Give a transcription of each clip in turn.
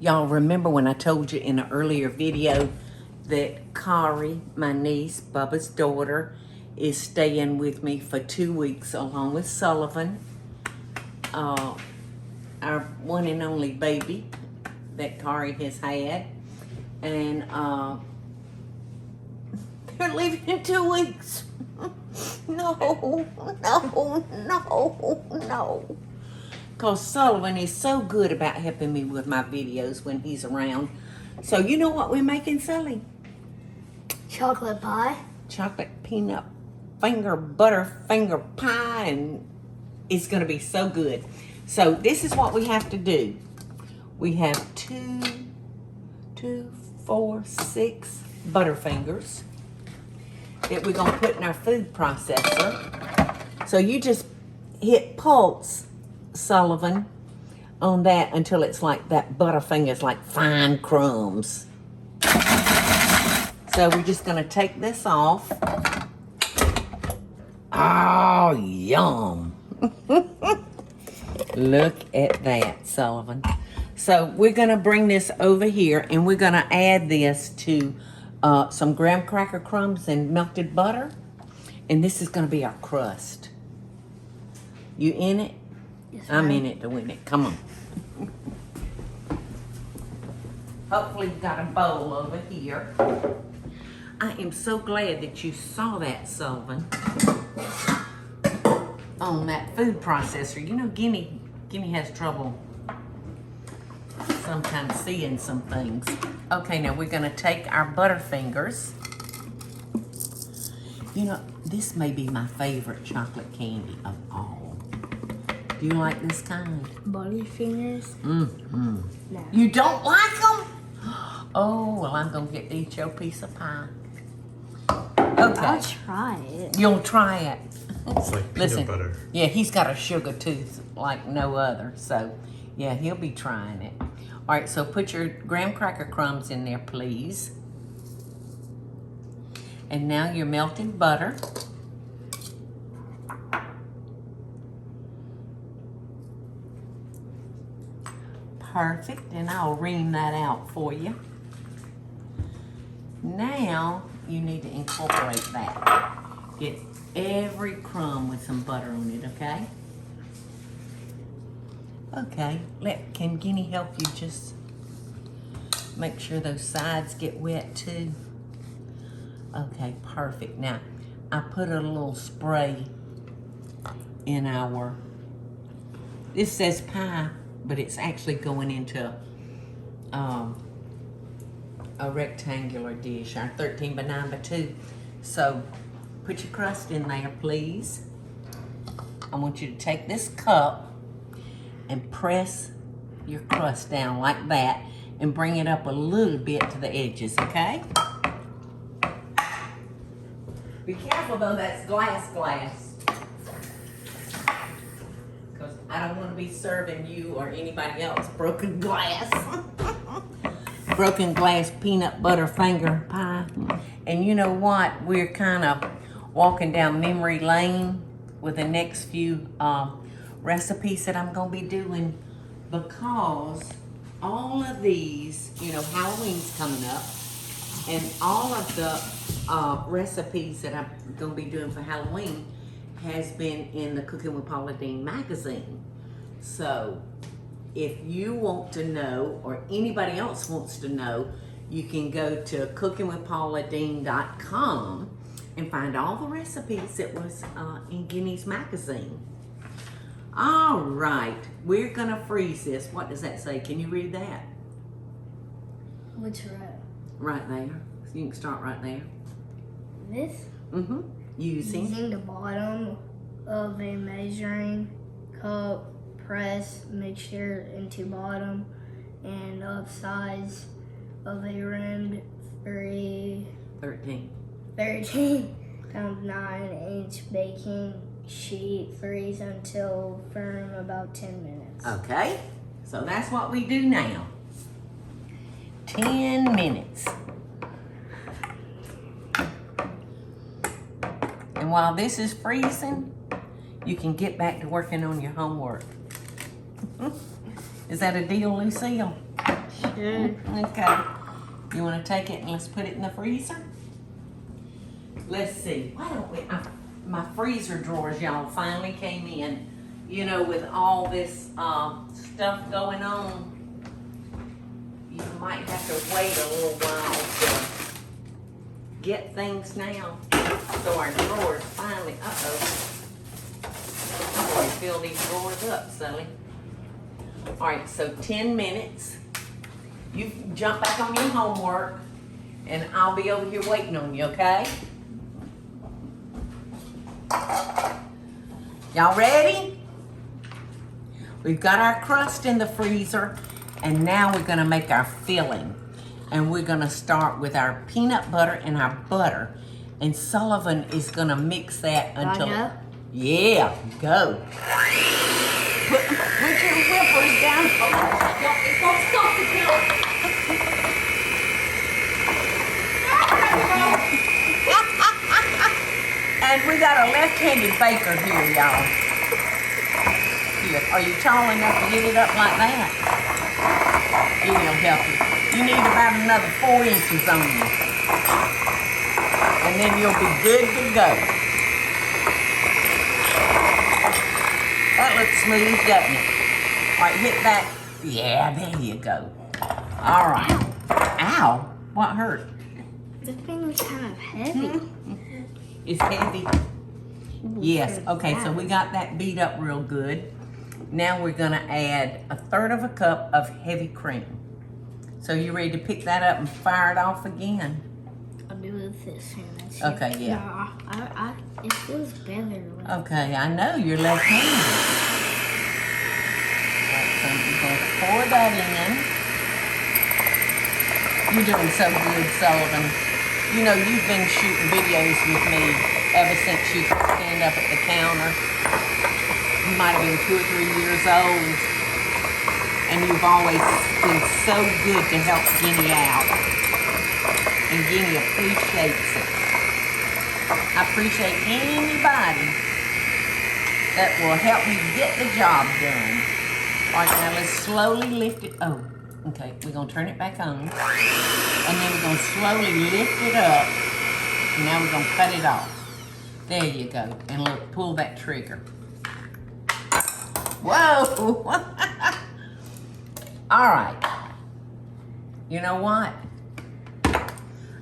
Y'all remember when I told you in an earlier video that Kari, my niece, Bubba's daughter, is staying with me for 2 weeks along with Sullivan, our one and only baby that Kari has had. And they're leaving in 2 weeks. No. Because Sullivan is so good about helping me with my videos when he's around. So you know what we're making, Sully? Chocolate pie. Chocolate peanut butterfinger pie, and it's going to be so good. So this is what we have to do. We have 6 Butterfingers that we're going to put in our food processor. So you just hit pulse, Sullivan, on that until it's like that Butterfinger's like fine crumbs. So we're just going to take this off. Oh, yum. Look at that, Sullivan. So we're going to bring this over here, and we're going to add this to some graham cracker crumbs and melted butter. And this is going to be our crust. You in it? Yes, I'm in it to win it. Come on. Hopefully you got a bowl over here. I am so glad that you saw that, Sullivan, on that food processor. You know, Guinea has trouble sometimes seeing some things. Okay, now we're gonna take our Butterfingers. You know, this may be my favorite chocolate candy of all. Do you like this kind? Butterfingers? Mm-hmm. No. You don't like them? Oh, well, I'm gonna get to eat your piece of pie. Okay. I'll try it. You'll try it. It's like peanut butter. Yeah, he's got a sugar tooth like no other. So, yeah, he'll be trying it. All right, so put your graham cracker crumbs in there, please. And now your melted butter. Perfect, and I'll ream that out for you. Now, you need to incorporate that. Get every crumb with some butter on it, okay? Okay, can Guinea help you just make sure those sides get wet too? Okay, perfect. Now, I put a little spray in our, this says pie, but it's actually going into a rectangular dish, our 13 by 9 by 2. So put your crust in there, please. I want you to take this cup and press your crust down like that and bring it up a little bit to the edges, okay? Be careful though, that's glass. Because I don't want to be serving you or anybody else broken glass. Broken glass peanut butter finger pie. And you know what? We're kind of walking down memory lane with the next few recipes that I'm going to be doing, because all of these, you know, Halloween's coming up, and all of the recipes that I'm going to be doing for Halloween has been in the Cooking with Paula Deen magazine. So if you want to know, or anybody else wants to know, you can go to cookingwithpauladeen.com and find all the recipes that was in Guinea's magazine. All right, we're gonna freeze this. What does that say? Can you read that? Which row? Right there. So you can start right there. This? Mm-hmm. Using the bottom of a measuring cup, press mixture into bottom and up sides of a rimmed 13 times 9-inch baking sheet. Freeze until firm, about 10 minutes. Okay, so that's what we do now. 10 minutes. And while this is freezing, you can get back to working on your homework. Is that a deal, Lucille? Sure. Okay. You want to take it and let's put it in the freezer? Let's see. Why don't we? My freezer drawers, y'all, finally came in. You know, with all this stuff going on, you might have to wait a little while to get things now. So our drawers finally. I'm going to fill these drawers up, Sully. All right, so 10 minutes. You jump back on your homework, and I'll be over here waiting on you, okay? Y'all ready? We've got our crust in the freezer, and now we're gonna make our filling. And we're gonna start with our peanut butter and our butter. And Sullivan is gonna mix that until... go? Yeah, go. Put your whippers down. Don't stop the milk. And we got a left-handed baker here, y'all. Here, are you tall enough to get it up like that? It'll help you. You need about another 4 inches on you. And then you'll be good to go. That looks smooth, doesn't it? All right, hit that. Yeah, there you go. All right. Ow. What hurt? This thing was kind of heavy. It's heavy. Yes. Okay, so we got that beat up real good. Now we're going to add 1/3 cup of heavy cream. So you ready to pick that up and fire it off again? I'll do it with this hand. Okay, yeah. Nah, it feels better. Okay, I know you're left-handed. Right, so you're going to pour that in. You're doing so good, Sullivan. You know, you've been shooting videos with me ever since you could stand up at the counter. You might have been 2 or 3 years old. And you've always been so good to help Guinea out. And Guinea appreciates it. I appreciate anybody that will help me get the job done. All right, now let's slowly lift it. Oh, okay, we're gonna turn it back on. And then we're gonna slowly lift it up. And now we're gonna cut it off. There you go. And look, pull that trigger. Whoa! All right. You know what?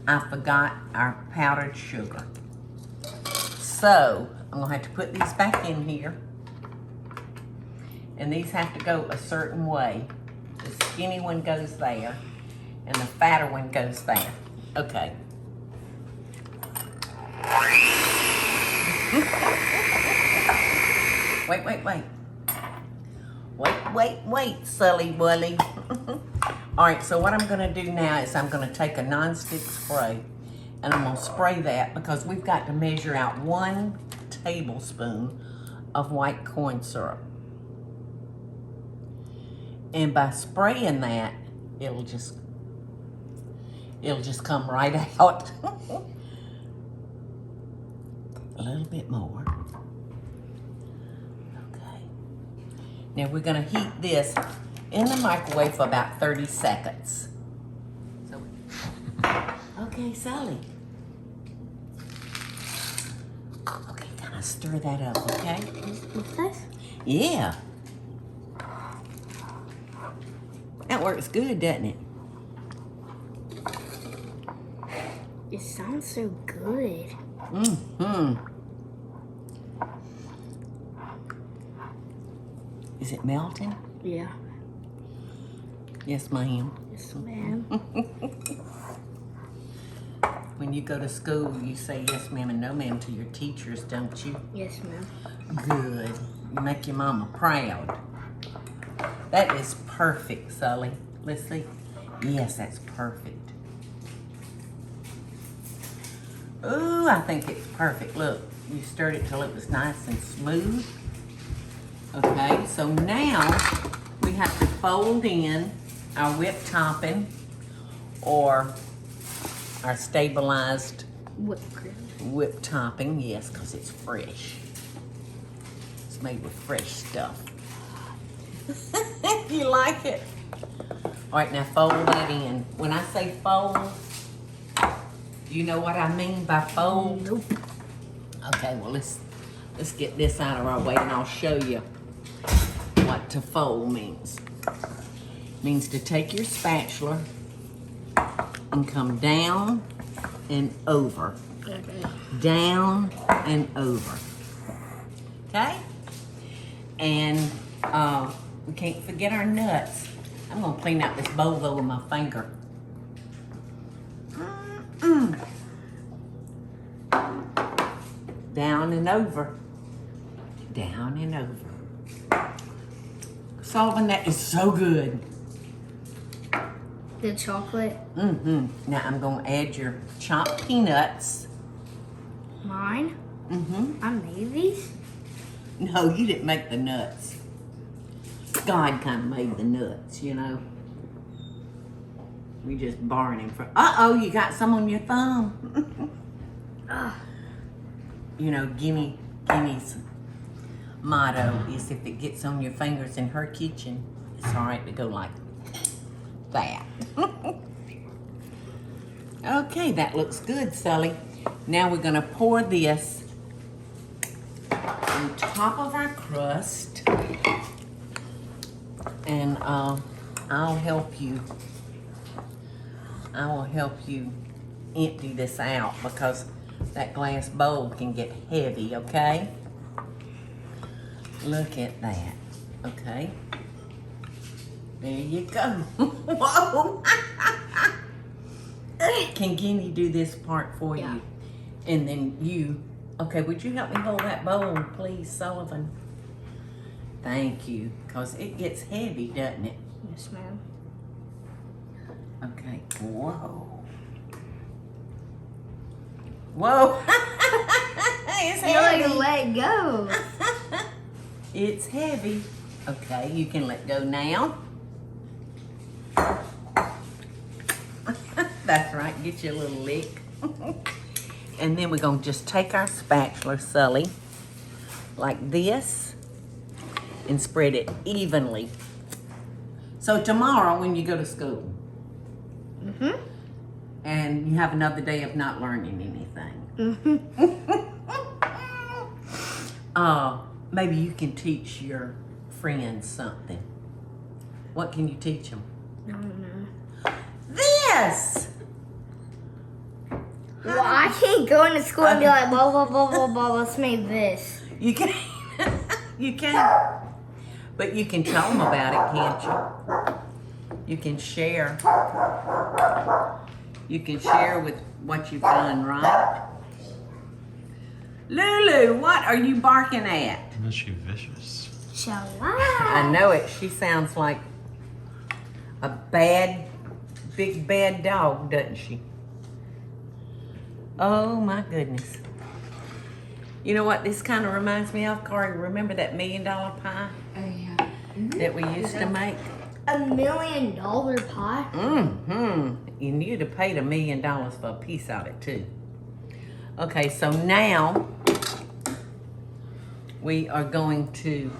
I forgot our powdered sugar. So, I'm gonna have to put these back in here. And these have to go a certain way. The skinny one goes there, and the fatter one goes there. Okay. Wait, Sully Wully. All right, so what I'm gonna do now is I'm gonna take a nonstick spray, and I'm gonna spray that because we've got to measure out 1 tablespoon of white corn syrup. And by spraying that, it'll just come right out. A little bit more. Okay. Now we're gonna heat this in the microwave for about 30 seconds. So, okay, Sully. Okay, kind of stir that up, okay? With this? Yeah. That works good, doesn't it? It sounds so good. Mm-hmm. Is it melting? Yeah. Yes, ma'am. Yes, ma'am. When you go to school, you say yes, ma'am, and no, ma'am to your teachers, don't you? Yes, ma'am. Good. You make your mama proud. That is perfect, Sully. Let's see. Yes, that's perfect. Ooh, I think it's perfect. Look, you stirred it till it was nice and smooth. Okay, so now we have to fold in our whipped topping or our stabilized Whipped cream. whipped topping. Yes, because it's fresh. It's made with fresh stuff. You like it? All right, now fold that in. When I say fold, do you know what I mean by fold? Nope. Okay, well let's get this out of our way and I'll show you what to fold means. It means to take your spatula and come down and over. Okay. Down and over. Okay? And we can't forget our nuts. I'm gonna clean out this bowl though with my finger. Down and over. Down and over. Sullivan, that is so good. The chocolate. Now I'm gonna add your chopped peanuts. Mine? I made these? No, you didn't make the nuts. God kind of made the nuts, you know. We just borrowed him for. Uh-oh, you got some on your thumb. You know, Guinea's motto is if it gets on your fingers in her kitchen, it's all right to go like that. Okay, that looks good, Sully. Now we're gonna pour this on top of our crust, and I'll help you. I will help you empty this out because that glass bowl can get heavy, okay? Look at that, okay? There you go. Whoa! Can Guinea do this part for you? And then you, okay, would you help me hold that bowl, please, Sullivan? Thank you, because it gets heavy, doesn't it? Yes, ma'am. Okay, whoa. Whoa! It's You like heavy. let go. It's heavy. Okay, you can let go now. That's right, get you a little lick. And then we're gonna just take our spatula, Sully, like this, and spread it evenly. So tomorrow when you go to school, and you have another day of not learning anything, maybe you can teach your friends something. What can you teach them? I don't know. This! Well, I can't go into school and be like, blah, blah, blah, blah, blah, let's make this. You can, you can, but you can tell them about it, can't you? You can share. You can share with what you've done, right? Lulu, what are you barking at? Isn't she vicious? Shall I I? know it. She sounds like a big bad dog, doesn't she? Oh my goodness. You know what this kind of reminds me of, Corey? Remember that $1 million pie Oh, yeah. that we used to make? $1 million pie? And you'd have paid $1 million for a piece of it too. Okay, so now we are going to,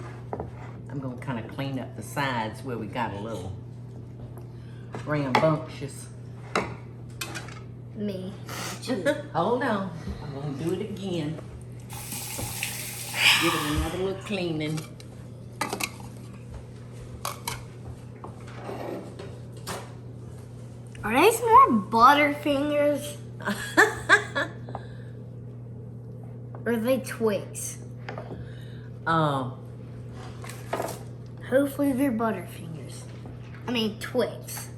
I'm going to kind of clean up the sides where we got a little rambunctious. Me. Hold on, I'm going to do it again. Give it another little cleaning. Are these more Butterfingers? Or are they Twix? Hopefully they're Butterfingers. I mean Twix.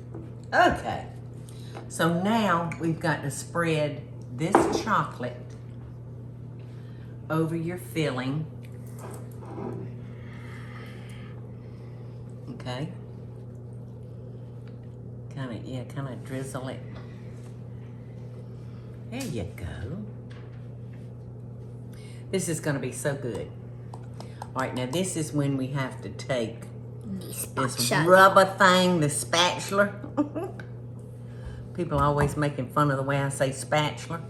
Okay, so now we've got to spread this chocolate over your filling. Okay. Kind of drizzle it. There you go. This is gonna be so good. All right, now this is when we have to take this rubber thing, the spatula. People are always making fun of the way I say spatula,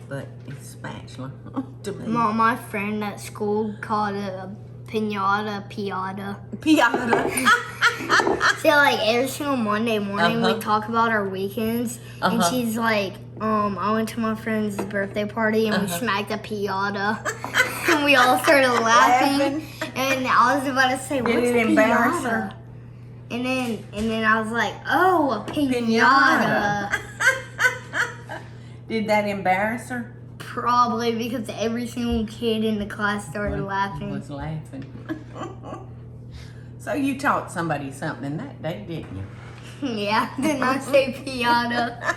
but it's spatula to me. Mom, my friend at school called it a piñata. Piata. See, like every single Monday morning we talk about our weekends, and she's like, I went to my friend's birthday party and we smacked a piñata, and we all started laughing. And I was about to say, what's a piñata? And then I was like, oh, a piñata. Did that embarrass her? Probably, because every single kid in the class started laughing. Was laughing. So you taught somebody something that day, didn't you? Yeah, did not say piñata.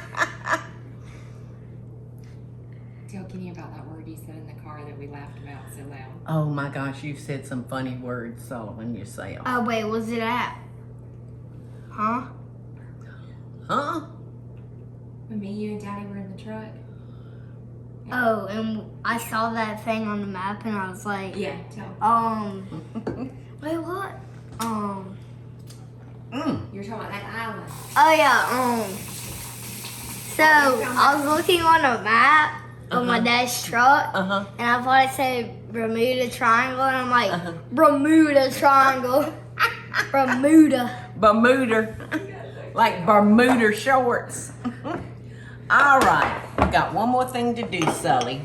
Tell Kenny about that word you said in the car that we laughed about so loud. Oh my gosh, you said some funny words, Sullivan, yourself. Oh, wait, was it at? Huh? Huh? When me, you, and Daddy were in the truck. Oh, and I saw that thing on the map and I was like, Yeah, tell. wait, what? You're talking about that island. Oh yeah, so I was looking on a map of my dad's truck, and I thought it said Bermuda Triangle, and I'm like, Bermuda Triangle, Bermuda. Like Bermuda shorts. All right, we got one more thing to do, Sully.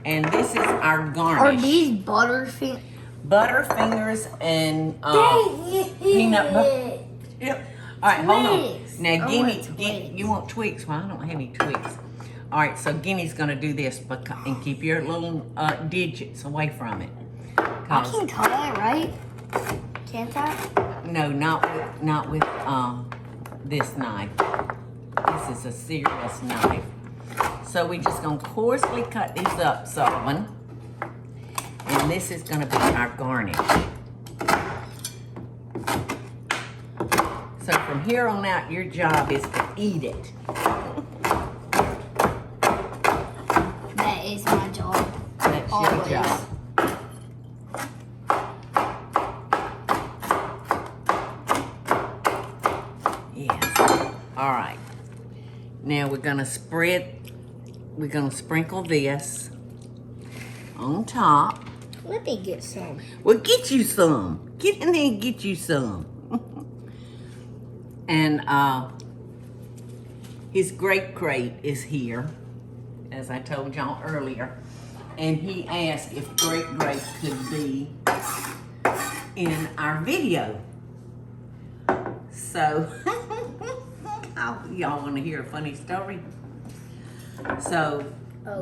And this is our garnish. Are these Butterfingers? Butterfingers and peanut butter. Yep. All right, hold on. Now, Guinea, you want Twix? Well, I don't have any Twix. All right, so Guinea's gonna do this and keep your little digits away from it. I can cut it, right? Can't I? No, not with this knife. This is a serious knife. So we just gonna coarsely cut these up, Sullivan. And this is gonna be our garnish. So from here on out, your job is to eat it. That is my job. That's Always. your job. Yes. All right. Now we're gonna sprinkle this on top. Let me get some. Well, get you some. Get in there and get you some. And his great great is here, as I told y'all earlier. And he asked if great great could be in our video. So, y'all want to hear a funny story? So,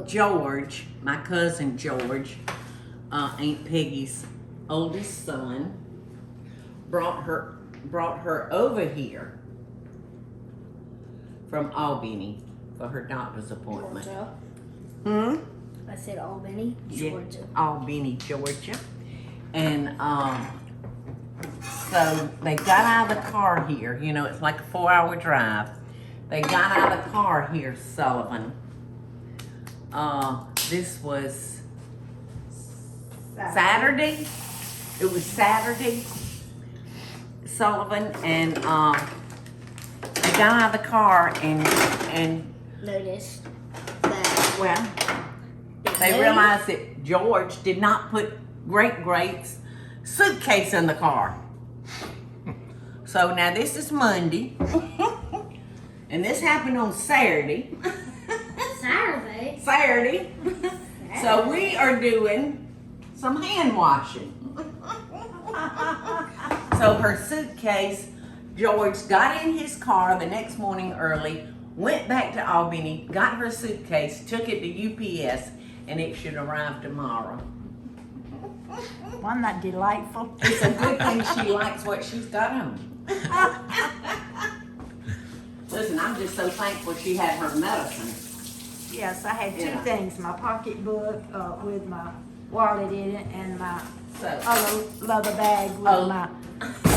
George, my cousin George, Aunt Peggy's oldest son, brought her over here from Albany for her doctor's appointment. Georgia. I said Albany, Georgia. Yeah, Albany, Georgia. And so they got out of the car here. You know, it's like a 4-hour drive. They got out of the car here, Sullivan. This was Saturday. It was Saturday, Sullivan, and they got out of the car and Noticed that. well, they realized that George did not put Great Great's suitcase in the car. So now this is Monday, and this happened on Saturday. Saturday. So we are doing some hand washing. So her suitcase, George got in his car the next morning early, went back to Albany, got her suitcase, took it to UPS, and it should arrive tomorrow. Wasn't that delightful? It's a good thing she likes what she's got on. Listen, I'm just so thankful she had her medicine. Yes, I had two Yeah. things, my pocketbook with my wallet in it and my So, other leather bag with Oh. my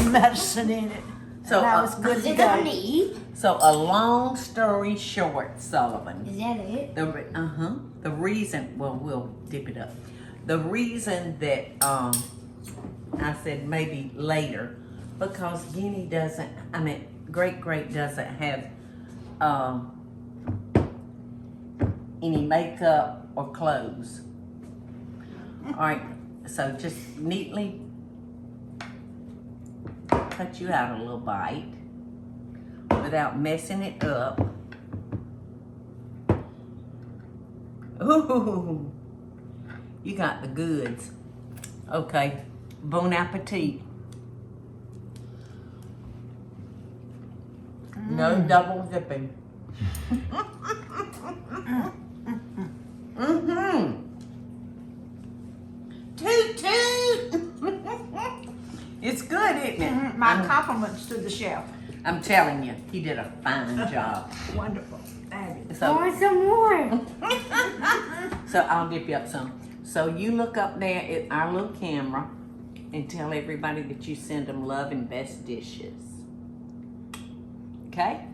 medicine in it. So, And I was good Is to it time to go. eat? so a long story short, Sullivan. Is that it? The reason, well, we'll dip it up. The reason that I said maybe later, because Guinea doesn't, Great Great doesn't have any makeup or clothes. All right, so just neatly cut you out a little bite without messing it up. Ooh, you got the goods. Okay, bon appetit. No double dipping. Toot toot. It's good, isn't it? My compliments to the chef. I'm telling you, he did a fine job. Wonderful. Fabulous. I want some more. So I'll dip you up some. So you look up there at our little camera and tell everybody that you send them love and best dishes. Okay?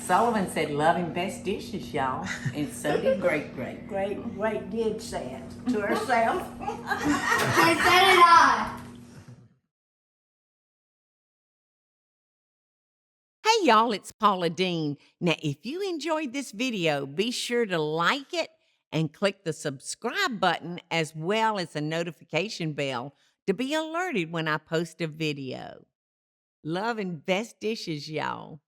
Sullivan said love and best dishes, y'all. And so did Great Great. Great did say it to herself. I said it all. Hey y'all, it's Paula Deen. Now, if you enjoyed this video, be sure to like it and click the subscribe button as well as the notification bell to be alerted when I post a video. Love and best dishes, y'all.